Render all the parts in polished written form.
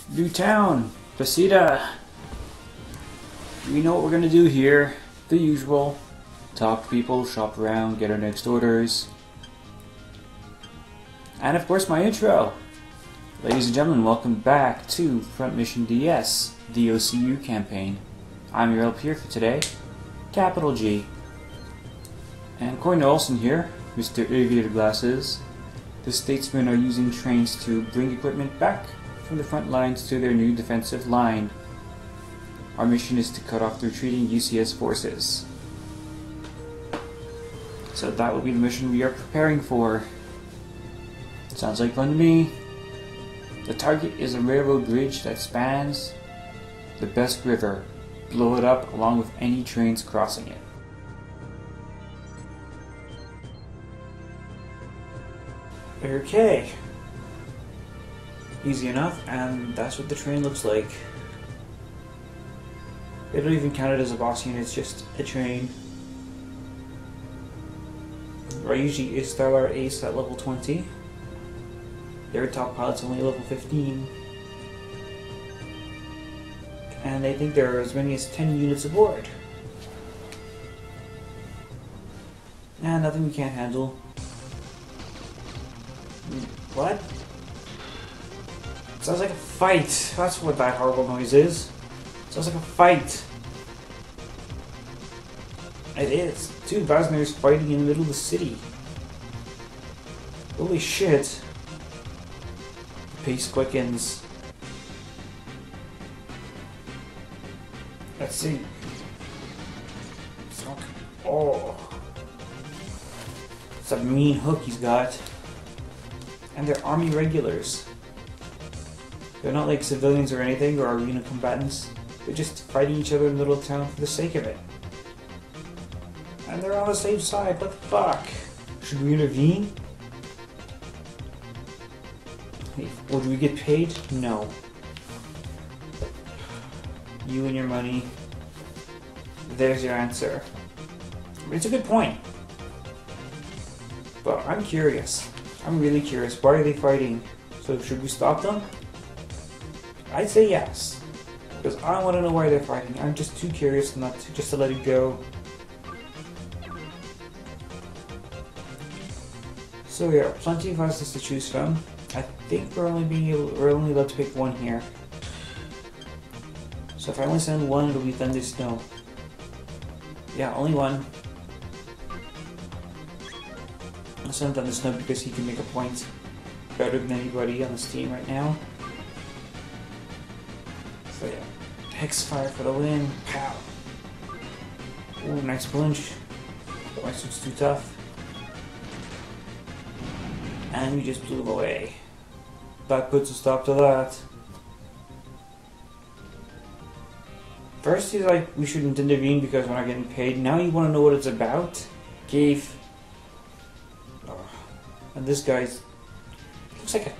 New town, Pasita. We know what we're gonna do here. The usual. Talk to people, shop around, get our next orders. And of course my intro. Ladies and gentlemen, welcome back to Front Mission DS, the O.C.U campaign. I'm your LP here for today, Capital G. And according to Olsen here, Mr. Aviator Glasses, the statesmen are using trains to bring equipment back from the front lines to their new defensive line. Our mission is to cut off the retreating UCS forces. So that will be the mission we are preparing for. Sounds like fun to me. The target is a railroad bridge that spans the Best River. Blow it up along with any trains crossing it. Okay. Easy enough, and that's what the train looks like. They don't even count it as a boss unit, it's just a train. Ryuji is still our ace at level 20. Their top pilot's only level 15. And they think there are as many as 10 units aboard. Nah, nothing we can't handle. What? Sounds like a fight. That's what that horrible noise is. Sounds like a fight. It is. Two Wazners fighting in the middle of the city. Holy shit. The pace quickens. Let's see. Oh. It's a mean hook he's got. And they're army regulars. They're not like civilians or anything, or arena combatants. They're just fighting each other in the middle of town for the sake of it. And they're on the same side, what the fuck? Should we intervene? Hey, would we get paid? No. You and your money. There's your answer. It's a good point. But I'm curious. I'm really curious. Why are they fighting? So should we stop them? I'd say yes. Because I want to know why they're fighting. I'm just too curious not to just to let it go. So yeah, plenty of houses to choose from. I think we're only allowed to pick one here. So if I only send one, it'll be Thunder Snow. Yeah, only one. I'll send Thunder Snow because he can make a point better than anybody on this team right now. So yeah, Hexfire for the win. Pow! Ooh, nice punch. But my suit's too tough. And we just blew him away. That puts a stop to that. First he's like, we shouldn't intervene because we're not getting paid. Now you want to know what it's about? Keith. Oh. And this guy's... looks like a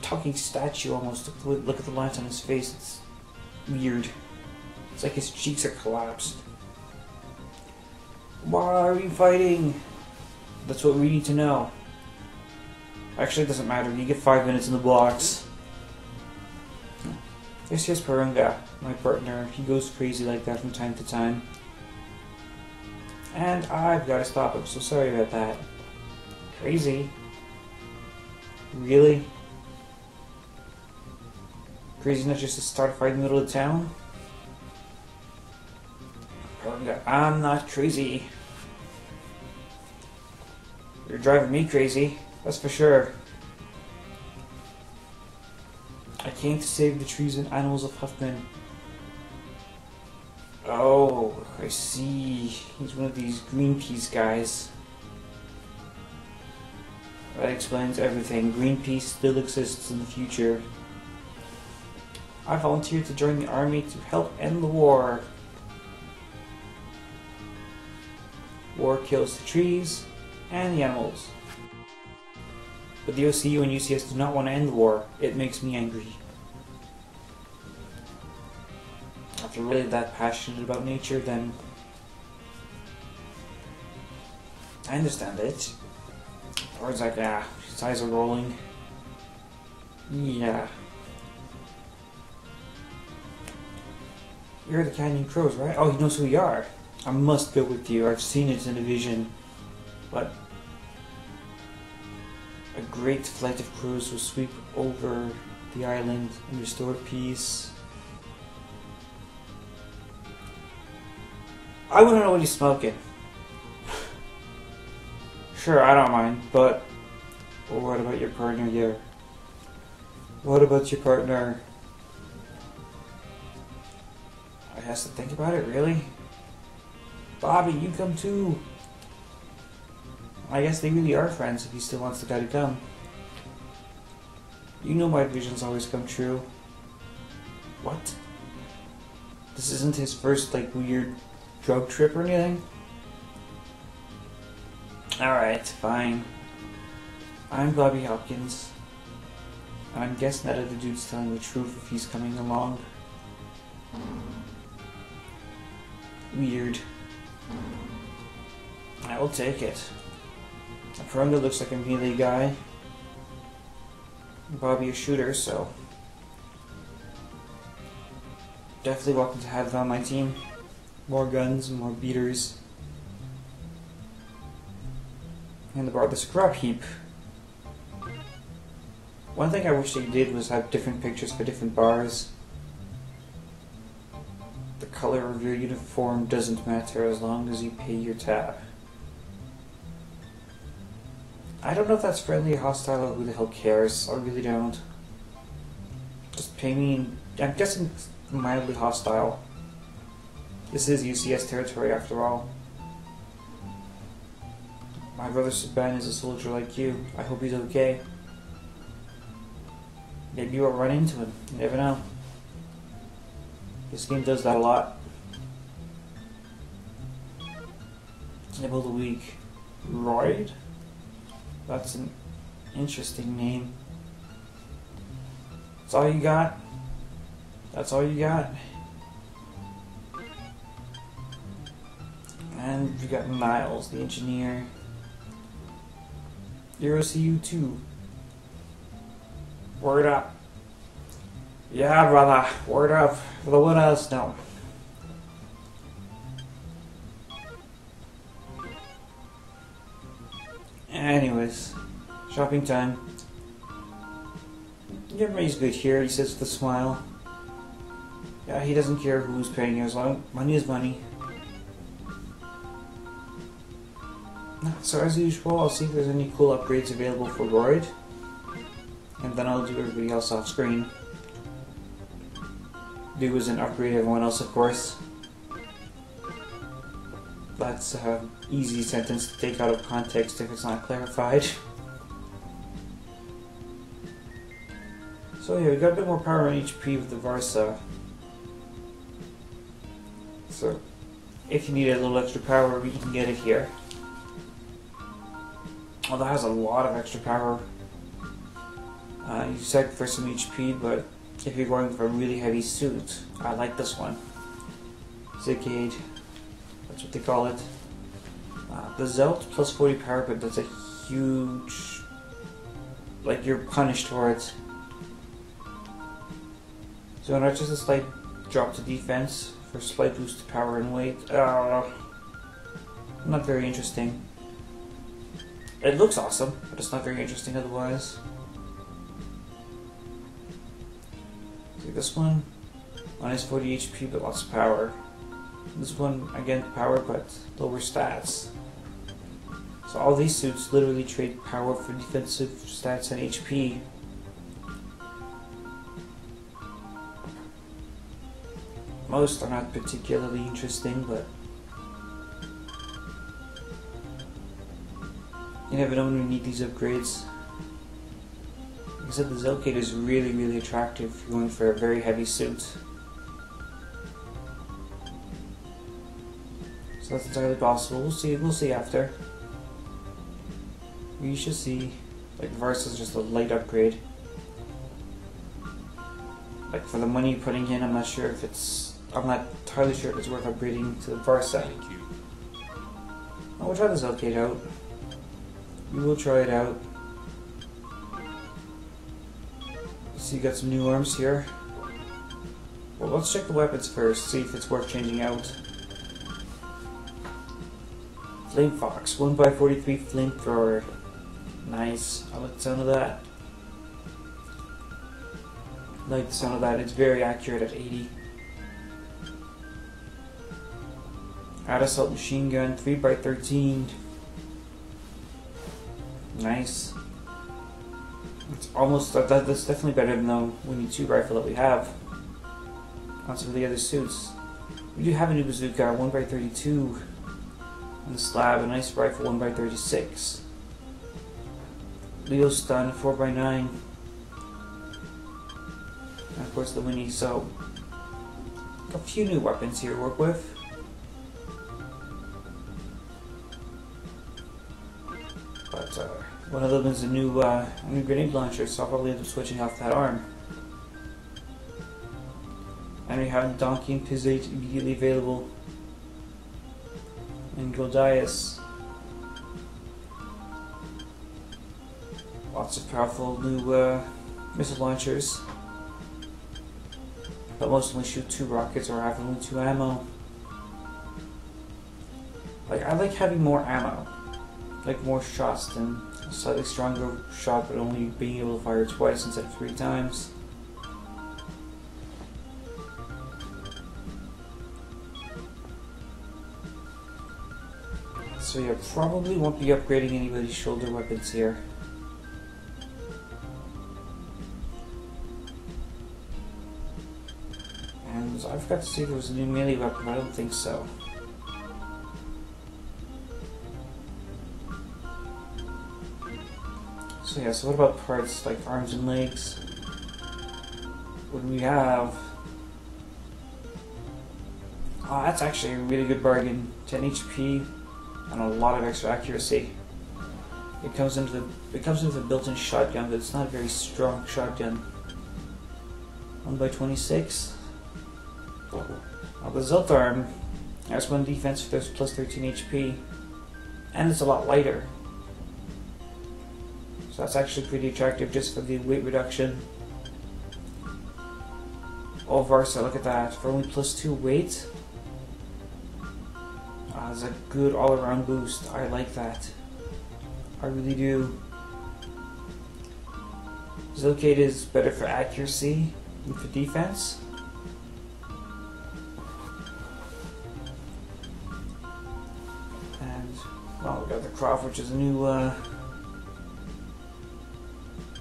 talking statue almost. Look at the lines on his face. It's weird. It's like his cheeks are collapsed. Why are we fighting? That's what we need to know. Actually, it doesn't matter. You get 5 minutes in the blocks. There's just Porunga, my partner. He goes crazy like that from time to time. And I've got to stop him, so sorry about that. Crazy? Really? Crazy not just to start a fight in the middle of town? Porunga, I'm not crazy. You're driving me crazy. That's for sure. I came to save the trees and animals of Huffman. Oh, I see. He's one of these Greenpeace guys. That explains everything. Greenpeace still exists in the future. I volunteered to join the army to help end the war. War kills the trees and the animals. But the O.C.U and UCS do not want to end the war. It makes me angry. If you're really that passionate about nature, then I understand it. Or it's like, his eyes are rolling. Yeah. You're the Canyon Crows, right? Oh, he knows who we are. I must go with you. I've seen it in a vision. But a great flight of crows will sweep over the island and restore peace. I want to know what he's smoking. Sure, I don't mind, but what about your partner here? What about your partner? I has to think about it, really? Bobby, you come too. I guess they really are friends if he still wants the guy to come. You know my visions always come true. What? This isn't his first, like, weird drug trip or anything? Alright, fine. I'm Bobby Hopkins. And I'm guessing that other dude's telling the truth if he's coming along. Weird. I will take it. Porunga looks like a melee guy. Bobby a shooter, so definitely welcome to have it on my team. More guns, more beaters. And the scrap heap. One thing I wish they did was have different pictures for different bars. The color of your uniform doesn't matter as long as you pay your tab. I don't know if that's friendly or hostile or who the hell cares. I really don't. Just pay me. I'm guessing it's mildly hostile. This is UCS territory after all. My brother Saban is a soldier like you. I hope he's okay. Maybe you'll run into him. You never know. This game does that a lot. Nibble the week. Royd? That's an interesting name. That's all you got? That's all you got? And we got Miles, the engineer. You're O.C.U. too. Word up. Yeah, brother. Word up. For the one else, no. Anyways, shopping time. Everybody's good here, he says with a smile. Yeah, he doesn't care who's paying you as long money is money. So as usual, I'll see if there's any cool upgrades available for Royd. And then I'll do everybody else off screen. Do as an upgrade everyone else, of course. That's an easy sentence to take out of context if it's not clarified. So yeah, we got a bit more power and HP with the Varsa. So if you need a little extra power, we can get it here. Well, that has a lot of extra power. You sacrifice some HP, but if you're going for a really heavy suit, I like this one. Zigade. That's what they call it. The Zelt plus 40 power, but that's a huge... like, you're punished for it. So not just a slight drop to defense for slight boost to power and weight. Not very interesting. It looks awesome, but it's not very interesting otherwise. See this one? Minus 40 HP but lots of power. This one, again, power but lower stats. So all these suits literally trade power for defensive stats and HP. Most are not particularly interesting, but you never know when you need these upgrades. Like I said, the Zelkade is really, really attractive if you're going for a very heavy suit. So that's entirely possible. We'll see after. We should see. Like, Varsa is just a light upgrade. Like, for the money you're putting in, I'm not entirely sure if it's worth upgrading to the Varsa. Thank you. Oh, we'll try the Zelkade out. We will try it out. So you got some new arms here. Well, let's check the weapons first, see if it's worth changing out. Flame Fox, 1x43 flamethrower. Nice. I like the sound of that. I like the sound of that. It's very accurate at 80. Add assault machine gun, 3x13. Nice. It's almost that's definitely better than the Winnie 2 rifle that we have on some of the other suits. We do have a new bazooka, 1x32 on the slab, a nice rifle, 1x36. Leo stun, 4x9. And of course the Winnie, so a few new weapons here to work with. But one of them is a new grenade launcher, so I'll probably end up switching off that arm. And we have Donkey and Pizzate immediately available. And Goldias. Lots of powerful new missile launchers. But most only shoot 2 rockets or have only 2 ammo. Like, I like having more ammo. Like more shots than a slightly stronger shot, but only being able to fire twice instead of 3 times. So yeah, probably won't be upgrading anybody's shoulder weapons here. And I forgot to see if there was a new melee weapon, but I don't think so. So yeah, so what about parts like arms and legs? What do we have? Oh, that's actually a really good bargain. 10 HP and a lot of extra accuracy. It comes into the built-in shotgun, but it's not a very strong shotgun. 1x26. Now the Zelt arm has 1 defense for plus 13 HP, and it's a lot lighter. So that's actually pretty attractive just for the weight reduction. Oh, Varsa, look at that. For only plus 2 weight. That's a good all-around boost. I like that. I really do. Zilkate is better for accuracy than for defense. And, well, we got the Croft, which is a new,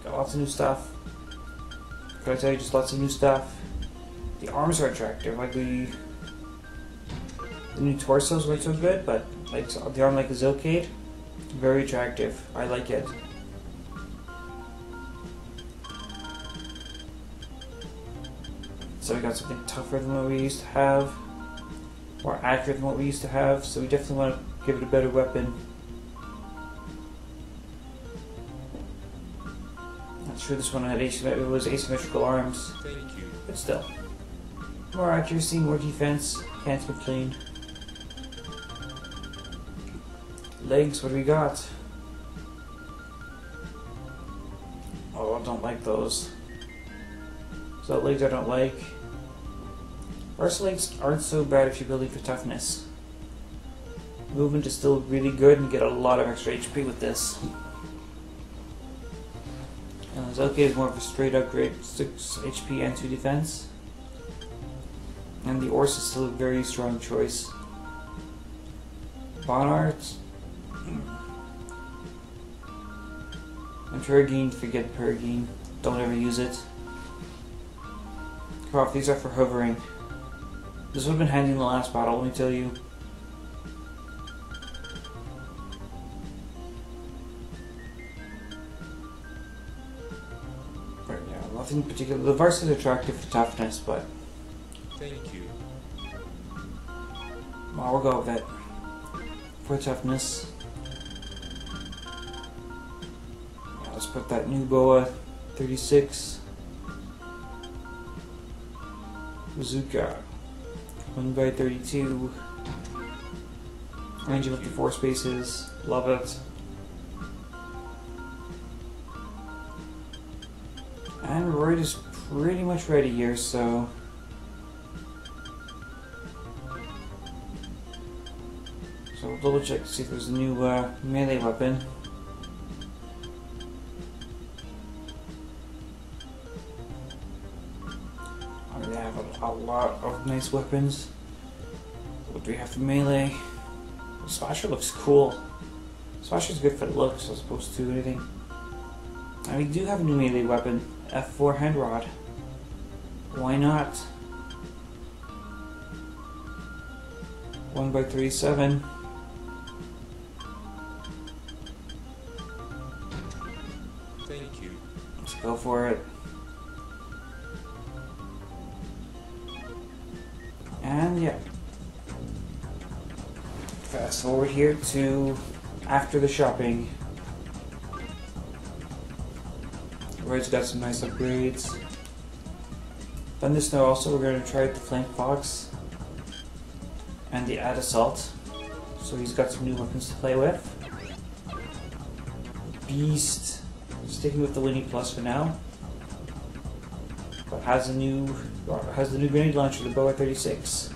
got lots of new stuff. Can I tell you, just lots of new stuff. The arms are attractive, like the new torsos weren't so good, but like the arm like a Zilkate, very attractive. I like it. So we got something tougher than what we used to have, more accurate than what we used to have, so we definitely want to give it a better weapon. Not sure this one had asymmetrical arms, but still. More accuracy, more defense, can't complain. Legs, what do we got? Oh, I don't like those. So legs I don't like. Arse legs aren't so bad if you're building for toughness. Movement is still really good and you get a lot of extra HP with this. And the Zilkate is more of a straight upgrade, 6 HP and 2 defense. And the Orse is still a very strong choice. Bonart. And Perugine, forget Perugine. Don't ever use it. Croft, these are for hovering. This would have been handy in the last battle, let me tell you. But yeah, nothing particular. The Varsa is attractive for toughness, but thank you. Well, we'll go with it. For toughness. Yeah, let's put that new boa 36. Bazooka 1x32. Range of up to 4 spaces. Love it. And Royd is pretty much ready here, so double check to see if there's a new melee weapon. They have a lot of nice weapons. What do we have for melee? The Slasher looks cool. Slasher's good for the looks as opposed to anything. And we do have a new melee weapon, F4 hand rod. Why not? 1x37. Thank you. Let's go for it. And yeah. Fast forward here to after the shopping. Roy's got some nice upgrades. Thunder Snow also, we're going to try the Flank Fox and the Ad Assault. So he's got some new weapons to play with. Beast, sticking with the Winnie Plus for now. But has the new grenade launcher, the Boa 36.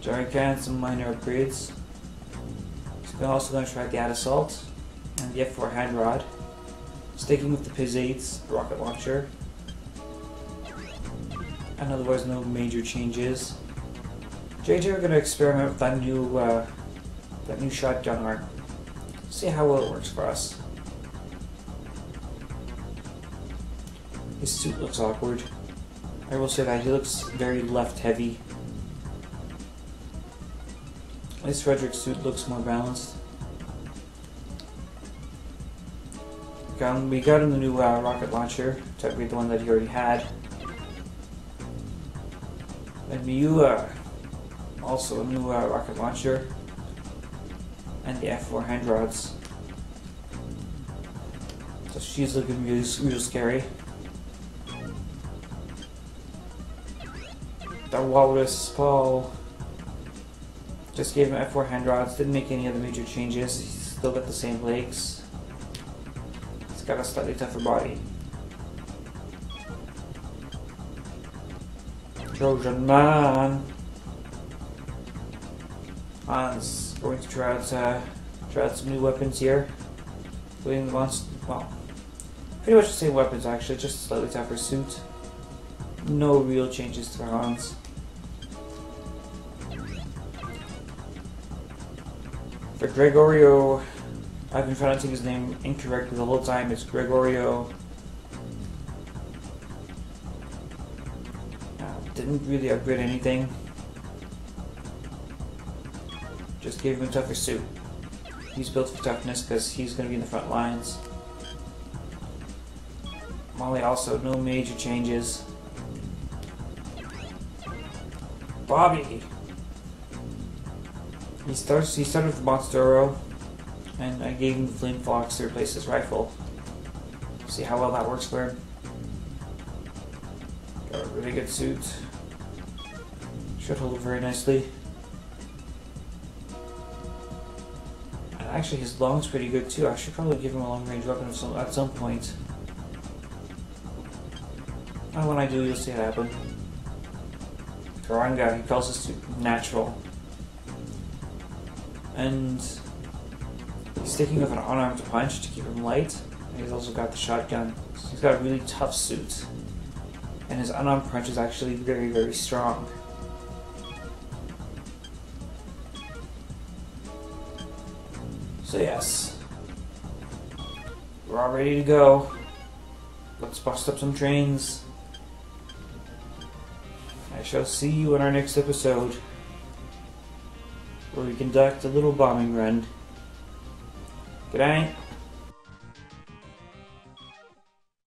Giant Cannon, some minor upgrades. So we're also going to try the Ad Assault and the F4 hand rod. Sticking with the PIZ-8's rocket launcher. And otherwise no major changes. JJ are going to experiment with that new shotgun arm. See how well it works for us. His suit looks awkward. I will say that he looks very left heavy. At least Frederick's suit looks more balanced. We got him the new rocket launcher to upgrade the one that he already had. And Miyu also a new rocket launcher and the F4 hand rods. So she's looking real scary. The Walrus Paul just gave him F4 hand rods, didn't make any other major changes. He's still got the same legs. He's got a slightly tougher body. Trojan Man. Hans going to try out some new weapons here. Including the ones, well, pretty much the same weapons actually, just a slightly tougher suit. No real changes to Hans. For Gregorio, I've been pronouncing his name incorrectly the whole time. It's Gregorio. Didn't really upgrade anything. Just gave him a tougher suit. He's built for toughness because he's going to be in the front lines. Molly also, no major changes. Bobby! He started with Monstero, and I gave him the Flame Fox to replace his rifle. See how well that works for him. Got a really good suit. Should hold it very nicely. And actually his long's pretty good too. I should probably give him a long range weapon at some point. And when I do, you'll see it happen. Porunga, he calls his suit natural. And he's sticking with an unarmed punch to keep him light. And he's also got the shotgun. So he's got a really tough suit. And his unarmed punch is actually very, very strong. So yes, we're all ready to go. Let's bust up some trains. I shall see you in our next episode, where we conduct a little bombing run. Good night.